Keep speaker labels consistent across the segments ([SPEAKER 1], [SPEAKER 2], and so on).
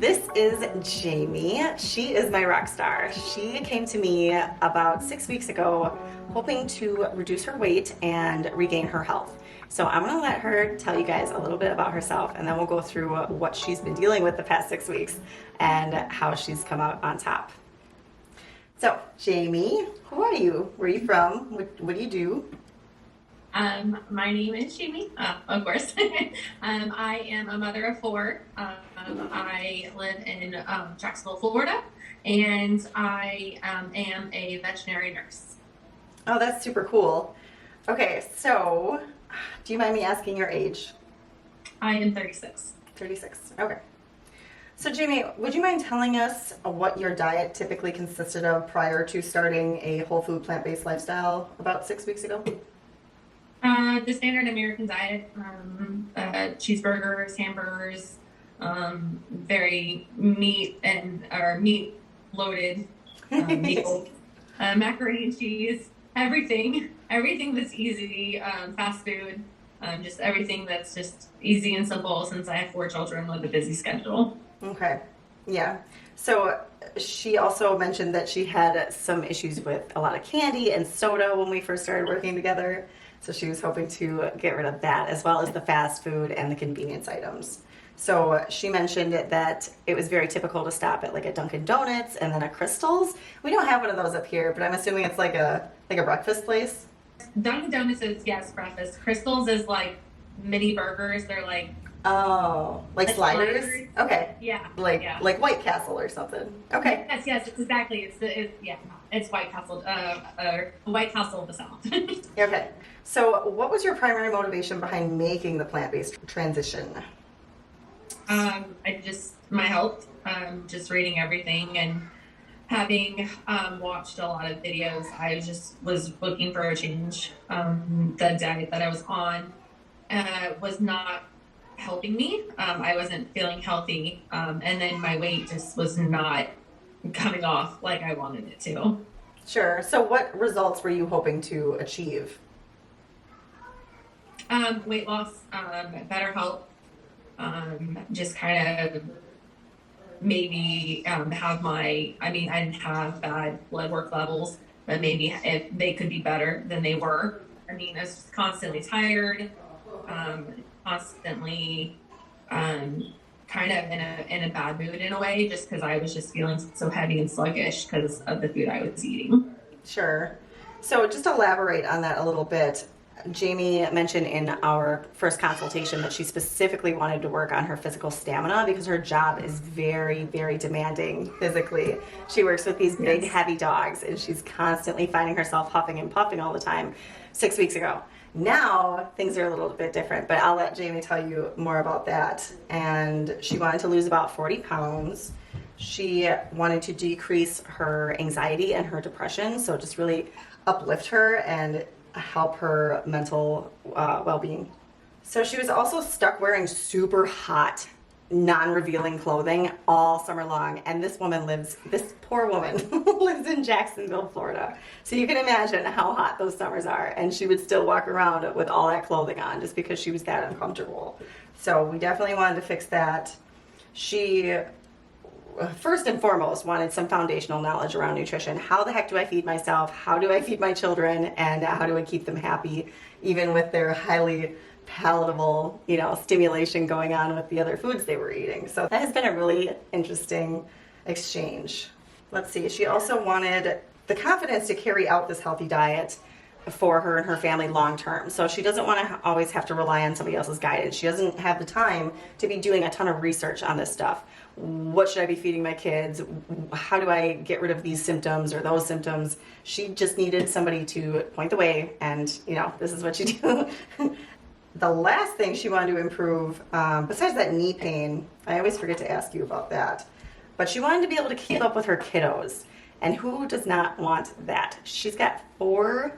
[SPEAKER 1] This is Jamie. She is my rock star. She came to me about 6 weeks ago hoping to reduce her weight and regain her health. So I'm gonna let her tell you guys a little bit about herself, and then we'll go through what she's been dealing with the past 6 weeks and how she's come out on top. So Jamie, who are you? Where are you from? What do you do?
[SPEAKER 2] My name is Jamie, of course. I am a mother of four. I live in Jacksonville, Florida, and I am a veterinary nurse.
[SPEAKER 1] Oh, that's super cool. Okay, so do you mind me asking your age?
[SPEAKER 2] I am 36.
[SPEAKER 1] 36. Okay. So Jamie, would you mind telling us what your diet typically consisted of prior to starting a whole food plant-based lifestyle about 6 weeks ago?
[SPEAKER 2] The standard American diet, cheeseburgers, hamburgers, very meat or meat loaded meals, macaroni and cheese, everything that's easy, fast food, just everything that's just easy and simple since I have four children with a busy schedule.
[SPEAKER 1] Okay. Yeah. So she also mentioned that she had some issues with a lot of candy and soda when we first started working together. So she was hoping to get rid of that, as well as the fast food and the convenience items. So she mentioned that it was very typical to stop at like a Dunkin' Donuts and then a Crystal's. We don't have one of those up here, but I'm assuming it's like a breakfast place.
[SPEAKER 2] Dunkin' Donuts is, yes, breakfast. Crystals is like mini burgers. They're like,
[SPEAKER 1] Oh, like sliders? Okay.
[SPEAKER 2] yeah,
[SPEAKER 1] Like
[SPEAKER 2] yeah.
[SPEAKER 1] like White Castle or something. Okay.
[SPEAKER 2] Yes, it's exactly. It's White Castle, White Castle of the South.
[SPEAKER 1] Okay. So what was your primary motivation behind making the plant-based transition?
[SPEAKER 2] My health, just reading everything and having watched a lot of videos, I just was looking for a change. The diet that I was on was not helping me. I wasn't feeling healthy, and then my weight just was not coming off like I wanted it to.
[SPEAKER 1] Sure. So what results were you hoping to achieve?
[SPEAKER 2] Weight loss, better health, just kind of maybe have I didn't have bad blood work levels, but maybe if they could be better than they were. I mean, I was constantly tired, constantly kind of in a bad mood in a way, just because I was just feeling so heavy and sluggish because of the food I was eating.
[SPEAKER 1] Sure. So just elaborate on that a little bit. Jamie mentioned in our first consultation that she specifically wanted to work on her physical stamina because her job is very, very demanding physically. She works with these big, heavy dogs, and she's constantly finding herself huffing and puffing all the time 6 weeks ago. Now, things are a little bit different, but I'll let Jamie tell you more about that. And she wanted to lose about 40 pounds. She wanted to decrease her anxiety and her depression, so just really uplift her and help her mental well-being. So she was also stuck wearing super hot, non-revealing clothing all summer long. And this poor woman lives in Jacksonville, Florida. So you can imagine how hot those summers are. And she would still walk around with all that clothing on just because she was that uncomfortable. So we definitely wanted to fix that. She first and foremost wanted some foundational knowledge around nutrition. How the heck do I feed myself? How do I feed my children? And how do I keep them happy, even with their highly palatable, stimulation going on with the other foods they were eating? So that has been a really interesting exchange. Let's see. She also wanted the confidence to carry out this healthy diet for her and her family long term. So she doesn't want to always have to rely on somebody else's guidance. She doesn't have the time to be doing a ton of research on this stuff. What should I be feeding my kids? How do I get rid of these symptoms or those symptoms? She just needed somebody to point the way, and this is what you do. The last thing she wanted to improve, besides that knee pain, I always forget to ask you about that, but she wanted to be able to keep up with her kiddos. And who does not want that? She's got 4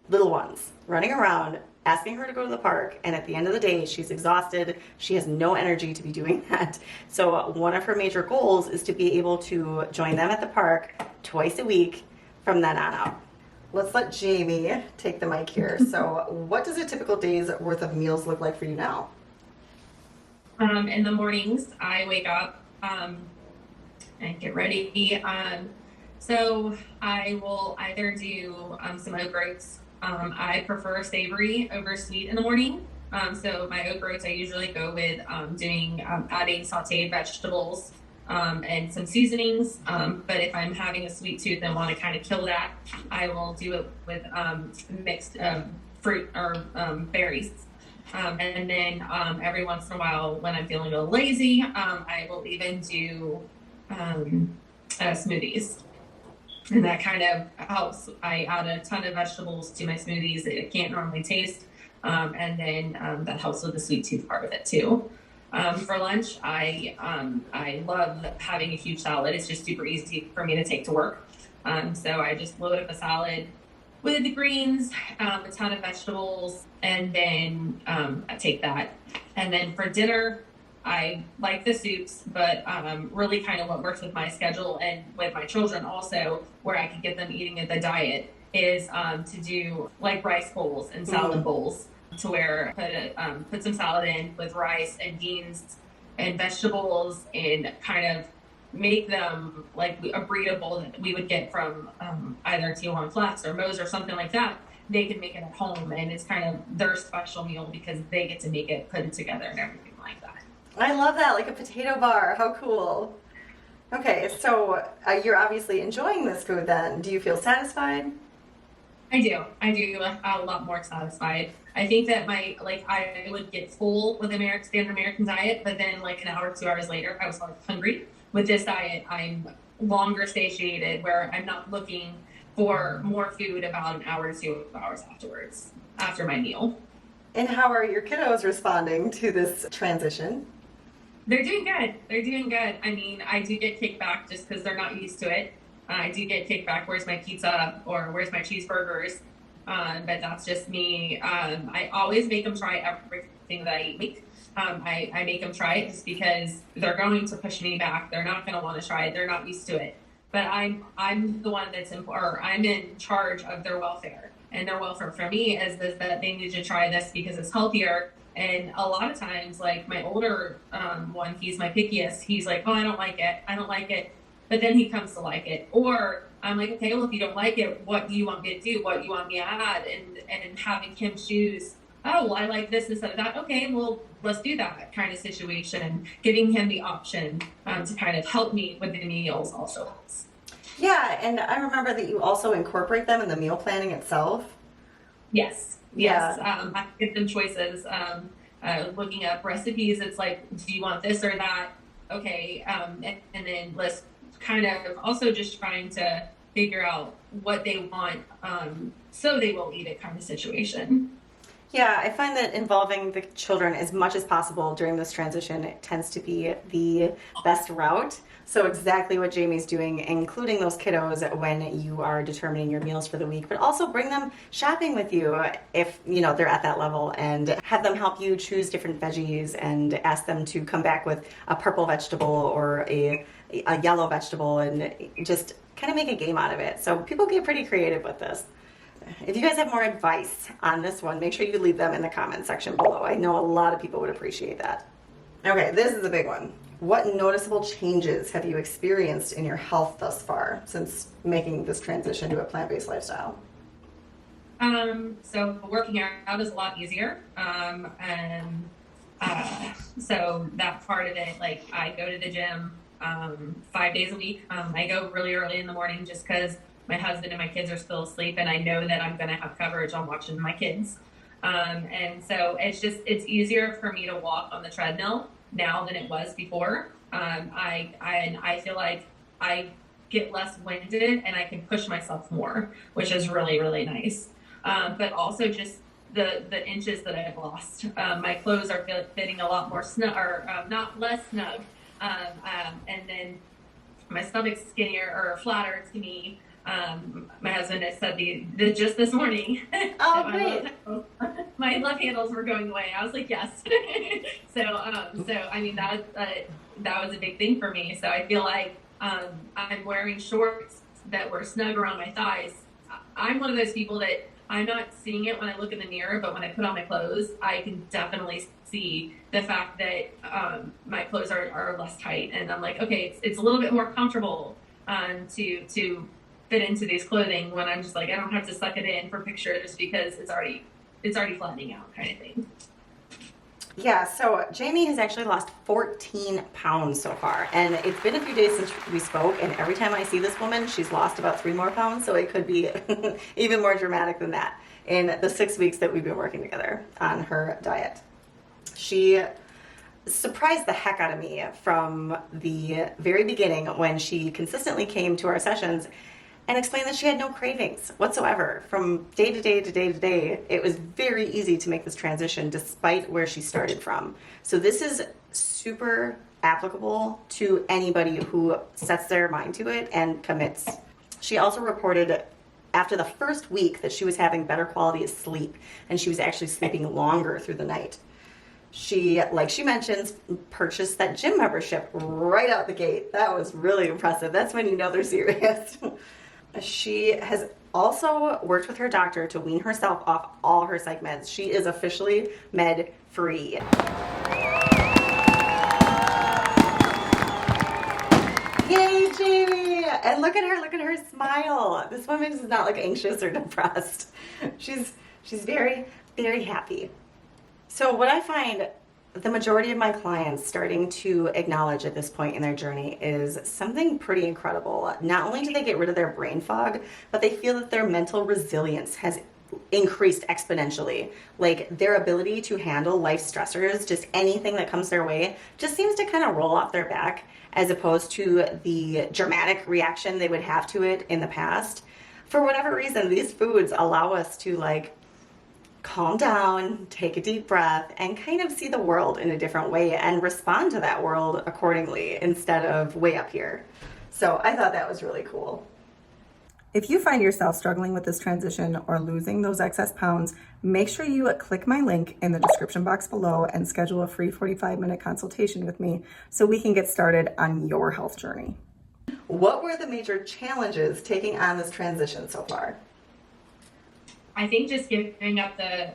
[SPEAKER 1] little ones running around asking her to go to the park, and at the end of the day she's exhausted. She has no energy to be doing that. So one of her major goals is to be able to join them at the park twice a week from then on out. Let's let Jamie take the mic here. So what does a typical day's worth of meals look like for you now?
[SPEAKER 2] In the mornings, I wake up, and get ready. So I will either do some oat groats. I prefer savory over sweet in the morning. So my oat groats, I usually go with doing adding sauteed vegetables and some seasonings. But if I'm having a sweet tooth and want to kind of kill that, I will do it with mixed fruit or berries. And then every once in a while, when I'm feeling a little lazy, I will even do smoothies. And that kind of helps. I add a ton of vegetables to my smoothies that I can't normally taste. And then that helps with the sweet tooth part of it too. For lunch, I love having a huge salad. It's just super easy for me to take to work. So I just load up a salad with the greens, a ton of vegetables, and then I take that. And then for dinner, I like the soups, but really kind of what works with my schedule and with my children also, where I can get them eating at the diet, is to do like rice bowls and salad bowls, to where put some salad in with rice and beans and vegetables, and kind of make them like a burrito bowl that we would get from either Tijuana Flats or Moe's or something like that. They can make it at home, and it's kind of their special meal because they get to make it, put it together, and everything like that.
[SPEAKER 1] I love that, like a potato bar. How cool. Okay, so you're obviously enjoying this food then. Do you feel satisfied?
[SPEAKER 2] I do. A lot more satisfied. I think that I would get full with standard American diet, but then like an hour, 2 hours later, I was hungry. With this diet, I'm longer satiated, where I'm not looking for more food about an hour to 2 hours afterwards, after my meal.
[SPEAKER 1] And how are your kiddos responding to this transition?
[SPEAKER 2] They're doing good. I mean, I do get kickback just because they're not used to it. I do get kickback, where's my pizza or where's my cheeseburgers? But that's just me. I always make them try everything that I eat. I make them try it just because they're going to push me back. They're not going to want to try it. They're not used to it. But I'm the one I'm in charge of their welfare. And their welfare for me is that they need to try this because it's healthier. And a lot of times, like my older one, he's my pickiest. He's like, oh, I don't like it. But then he comes to like it. Or I'm like, okay, well, if you don't like it, what do you want me to do? What do you want me to add? And having him choose, oh, well, I like this instead of that. Okay, well, let's do that kind of situation. And giving him the option to kind of help me with the meals also helps.
[SPEAKER 1] Yeah, and I remember that you also incorporate them in the meal planning itself.
[SPEAKER 2] Yes.
[SPEAKER 1] Yeah.
[SPEAKER 2] I give them choices. Looking up recipes, it's like, do you want this or that? Okay, and then let's kind of also just trying to figure out what they want, so they will eat it kind of situation.
[SPEAKER 1] Yeah, I find that involving the children as much as possible during this transition, it tends to be the best route. So exactly what Jamie's doing, including those kiddos when you are determining your meals for the week, but also bring them shopping with you if they're at that level, and have them help you choose different veggies and ask them to come back with a purple vegetable or a yellow vegetable, and just kind of make a game out of it. So people get pretty creative with this. If you guys have more advice on this one, make sure you leave them in the comment section below. I know a lot of people would appreciate that. Okay, this is a big one. What noticeable changes have you experienced in your health thus far since making this transition to a plant-based lifestyle?
[SPEAKER 2] So working out is a lot easier. So that part of it, like I go to the gym 5 days a week. I go really early in the morning just because my husband and my kids are still asleep, and I know that I'm going to have coverage on watching my kids. And so it's easier for me to walk on the treadmill now than it was before. I feel like I get less winded and I can push myself more, which is really, really nice. But also just the inches that I've lost. My clothes are fitting a lot more snug, or not less snug. And then my stomach's skinnier or flatter to me. My husband has said just this morning.
[SPEAKER 1] Oh, great.
[SPEAKER 2] My love handles were going away. I was like, yes. So I mean, that was a big thing for me. So I feel like I'm wearing shorts that were snug around my thighs. I'm one of those people that I'm not seeing it when I look in the mirror, but when I put on my clothes, I can definitely see the fact that my clothes are less tight, and I'm like, okay, it's a little bit more comfortable to fit into these clothing when I'm just like, I don't have to suck it in for picture just because it's already flattening out, kind of thing.
[SPEAKER 1] Yeah, so Jamie has actually lost 14 pounds so far, and it's been a few days since we spoke, and every time I see this woman, she's lost about 3 more pounds, so it could be even more dramatic than that in the 6 weeks that we've been working together on her diet. She surprised the heck out of me from the very beginning when she consistently came to our sessions and explained that she had no cravings whatsoever from day to day to day to day. It was very easy to make this transition despite where she started from. So this is super applicable to anybody who sets their mind to it and commits. She also reported after the first week that she was having better quality of sleep, and she was actually sleeping longer through the night. She, like she mentions, purchased that gym membership right out the gate. That was really impressive. That's when you know they're serious. She has also worked with her doctor to wean herself off all her psych meds. She is officially med free. Yay, Jamie! And look at her smile. This woman does not look anxious or depressed. She's very, very happy. So what I find the majority of my clients starting to acknowledge at this point in their journey is something pretty incredible. Not only do they get rid of their brain fog, but they feel that their mental resilience has increased exponentially. Like their ability to handle life stressors, just anything that comes their way, just seems to kind of roll off their back as opposed to the dramatic reaction they would have to it in the past. For whatever reason, these foods allow us to calm down, take a deep breath, and kind of see the world in a different way and respond to that world accordingly instead of way up here. So I thought that was really cool. If you find yourself struggling with this transition or losing those excess pounds, make sure you click my link in the description box below and schedule a free 45-minute consultation with me so we can get started on your health journey. What were the major challenges taking on this transition so far?
[SPEAKER 2] I think just giving up the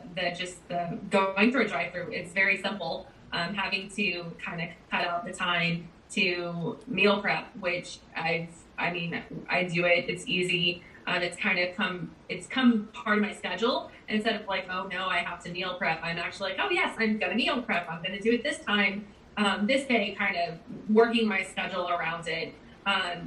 [SPEAKER 2] going through a drive-through. It's very simple. Having to kind of cut out the time to meal prep, which I do it. It's easy. It's kind of come part of my schedule. And instead of oh no, I have to meal prep, I'm actually oh yes, I'm gonna meal prep. I'm gonna do it this time, this day. Kind of working my schedule around it.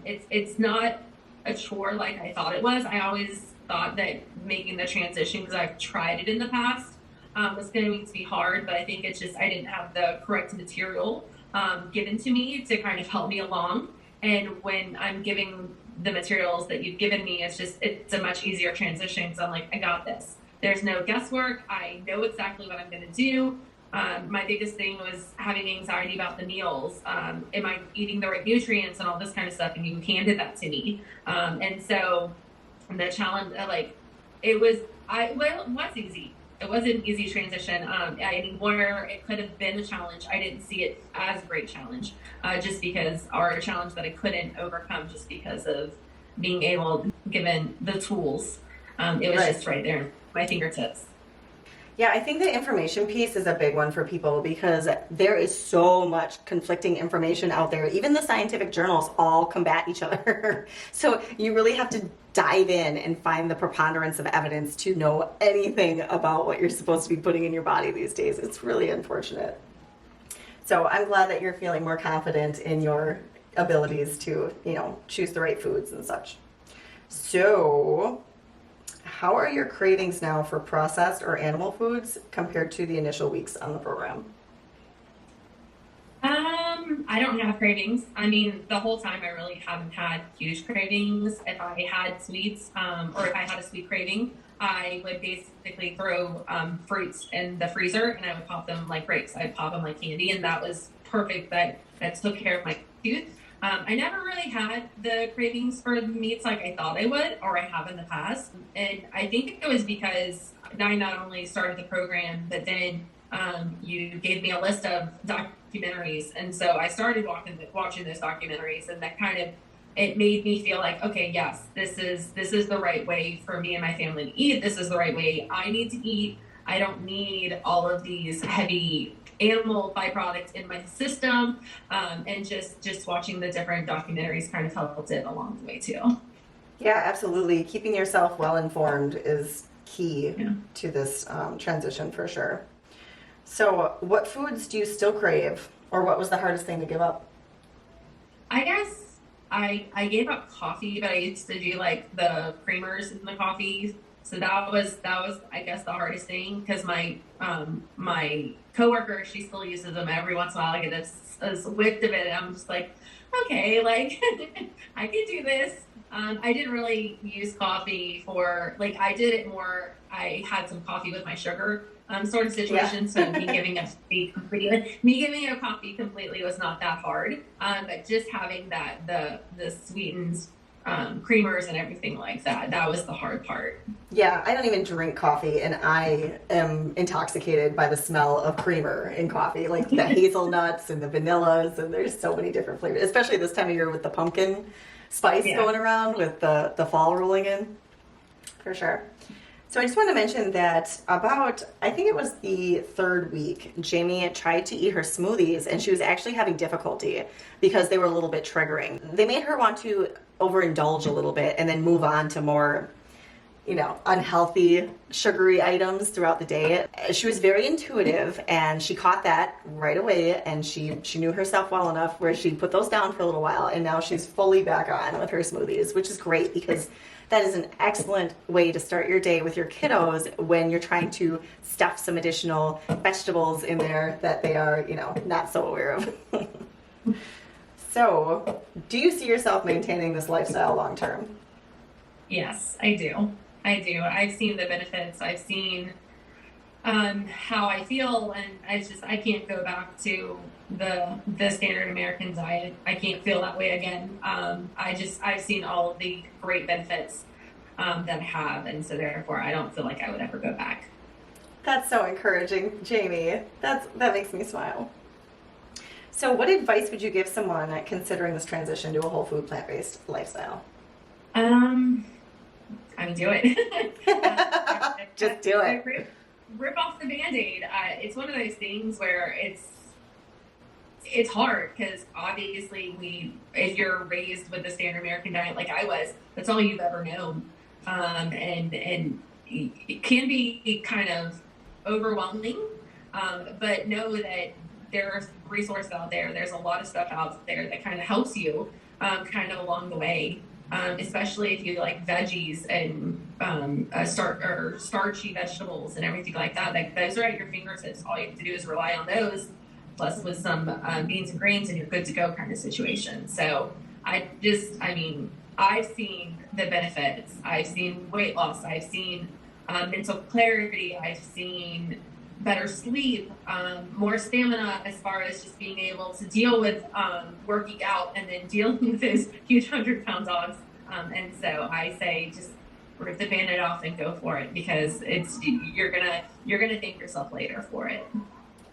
[SPEAKER 2] It's not a chore like I thought it was. I always thought that making the transition, because I've tried it in the past, was going to be hard, but I think it's just I didn't have the correct material given to me to kind of help me along. And when I'm giving the materials that you've given me, it's a much easier transition because I'm like, I got this. There's no guesswork. I know exactly what I'm going to do. My biggest thing was having anxiety about the meals. Am I eating the right nutrients and all this kind of stuff? And you handed that to me. And so the challenge, it was easy. It was an easy transition. Where it could have been a challenge, I didn't see it as a great challenge, just because, or a challenge that I couldn't overcome just because of being able, given the tools. It was just right there, my fingertips.
[SPEAKER 1] Yeah, I think the information piece is a big one for people because there is so much conflicting information out there. Even the scientific journals all combat each other. So you really have to dive in and find the preponderance of evidence to know anything about what you're supposed to be putting in your body these days. It's really unfortunate. So I'm glad that you're feeling more confident in your abilities to, choose the right foods and such. So how are your cravings now for processed or animal foods compared to the initial weeks on the program?
[SPEAKER 2] I don't have cravings. The whole time I really haven't had huge cravings. If I had sweets, or if I had a sweet craving, I would basically throw fruits in the freezer and I would pop them like grapes. I'd pop them like candy, and that was perfect. That took care of my tooth. I never really had the cravings for the meats like I thought I would, or I have in the past. And I think it was because I not only started the program, but then you gave me a list of documentaries. And so I started watching those documentaries, and that kind of it made me feel like, okay, yes, this is the right way for me and my family to eat. This is the right way I need to eat. I don't need all of these heavy animal byproducts in my system. And just watching the different documentaries kind of helped it along the way too.
[SPEAKER 1] Yeah, absolutely. Keeping yourself well informed is key
[SPEAKER 2] Yeah.
[SPEAKER 1] to this transition for sure. So, what foods do you still crave, or what was the hardest thing to give up?
[SPEAKER 2] I guess I gave up coffee, but I used to do like the creamers in the coffee. So that was I guess the hardest thing because my coworker, she still uses them every once in a while. I get a whiff of it, and I'm just like, okay, like I can do this. I didn't really use coffee for like I did it more. I had some coffee with my sugar sort of situation. So me giving up coffee completely was not that hard. But just having the sweetened creamers and everything like that was the hard part.
[SPEAKER 1] Yeah, I don't even drink coffee, and I am intoxicated by the smell of creamer in coffee, like the hazelnuts and the vanillas, and there's so many different flavors, especially this time of year with the pumpkin spice going around with the fall rolling in, for sure. So I just want to mention that about, I think it was the third week, Jamie tried to eat her smoothies and she was actually having difficulty because they were a little bit triggering. They made her want to overindulge a little bit and then move on to more, unhealthy, sugary items throughout the day. She was very intuitive and she caught that right away, and she knew herself well enough where she put those down for a little while, and now she's fully back on with her smoothies, which is great because that is an excellent way to start your day with your kiddos when you're trying to stuff some additional vegetables in there that they are, not so aware of. So, do you see yourself maintaining this lifestyle long term?
[SPEAKER 2] Yes, I do. I do. I've seen the benefits. I've seen how I feel, and I can't go back to the standard American diet. I can't feel that way again. I've seen all of the great benefits that I have, and so therefore I don't feel like I would ever go back.
[SPEAKER 1] That's so encouraging, Jamie. That makes me smile. So, what advice would you give someone considering this transition to a whole food plant-based lifestyle?
[SPEAKER 2] I mean, do it.
[SPEAKER 1] Just do it.
[SPEAKER 2] Rip off the Band-Aid. It's one of those things where it's hard because obviously if you're raised with the standard American diet like I was, that's all you've ever known. And it can be kind of overwhelming, but know that there are resources out there. There's a lot of stuff out there that kind of helps you kind of along the way. Especially if you like veggies and starchy vegetables and everything like that. Like those are at your fingertips. All you have to do is rely on those, plus with some beans and greens, and you're good to go kind of situation. So I've seen the benefits. I've seen weight loss. I've seen mental clarity. I've seen better sleep, more stamina as far as just being able to deal with working out and then dealing with those huge 100-pound dogs. And so I say just rip the Band-Aid off and go for it, because you're gonna thank yourself later for it.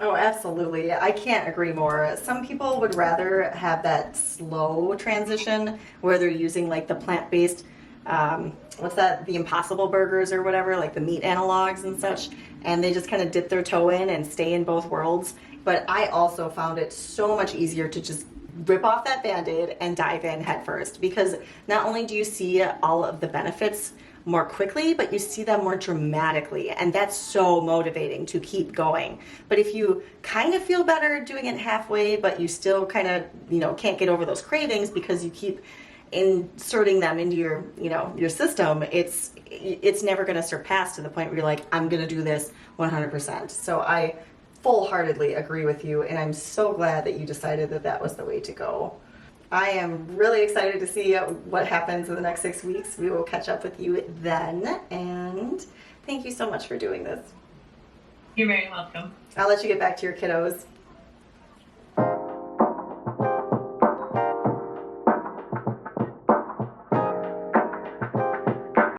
[SPEAKER 1] Oh, absolutely. I can't agree more. Some people would rather have that slow transition where they're using like the plant-based, what's that, the Impossible burgers or whatever, like the meat analogs and such, and they just kind of dip their toe in and stay in both worlds. But I also found it so much easier to just rip off that Band-Aid and dive in head first, because not only do you see all of the benefits more quickly, but you see them more dramatically, and that's so motivating to keep going. But if you kind of feel better doing it halfway, but you still kind of, can't get over those cravings because you keep inserting them into your system, it's never going to surpass to the point where you're like, I'm going to do this 100%. So I full-heartedly agree with you, and I'm so glad that you decided that was the way to go. I am really excited to see what happens in the next 6 weeks. We will catch up with you then, and thank you so much for doing this.
[SPEAKER 2] You're very welcome.
[SPEAKER 1] I'll let you get back to your kiddos.